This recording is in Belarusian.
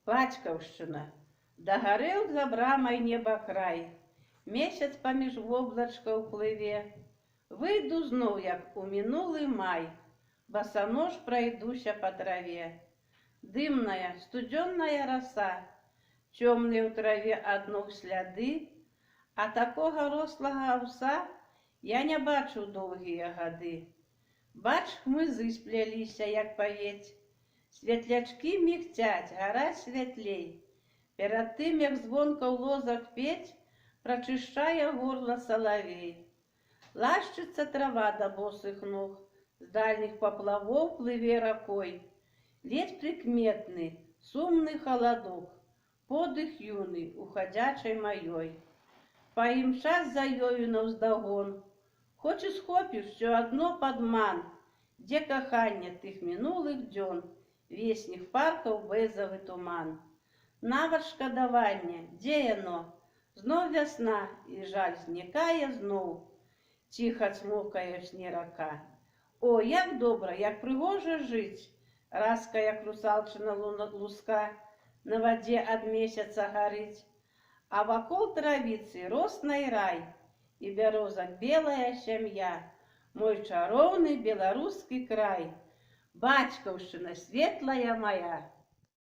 Бацькаўшчына, дагарэў за брамай неба край, месяц паміж воблачкаў плыве. Выйду зноў, як у мінулы май, басанож прайдуся па траве. Дымная, студзённая раса, цёмныя ў траве ад ног сляды, а такога рослага аўса я не бачыў доўгія гады. Бач, хмызы спляліся, як павець, светлячкі мігцяць, гара святлей. Перад тым, як звонка ў лозах пець, прачышчае горла салавей. Лашчыцца трава да босых ног, з дальніх паплавоў плыве ракой. Ледзь прыкметны, сумны халадок, подых юны у хадзячай маёй. Паімчаць за ёю наўздагон, хоць і схопіш усё адно падман, дзе каханне тых мінулых дзён, весніх паркаў бэзавы туман. Нават шкадаванне, дзе яно? Зноў вясна, і жаль знікае зноў, ціха цмокае ў сне рака. О, як добра, як прыгожа жыць, разка, як русалчына луска, на вадзе ад месяца гарыць, а вакол травіцы роснай рай, і бярозак белая сям'я, мой чароўны беларускі край, бацькаўшчына светлая мая.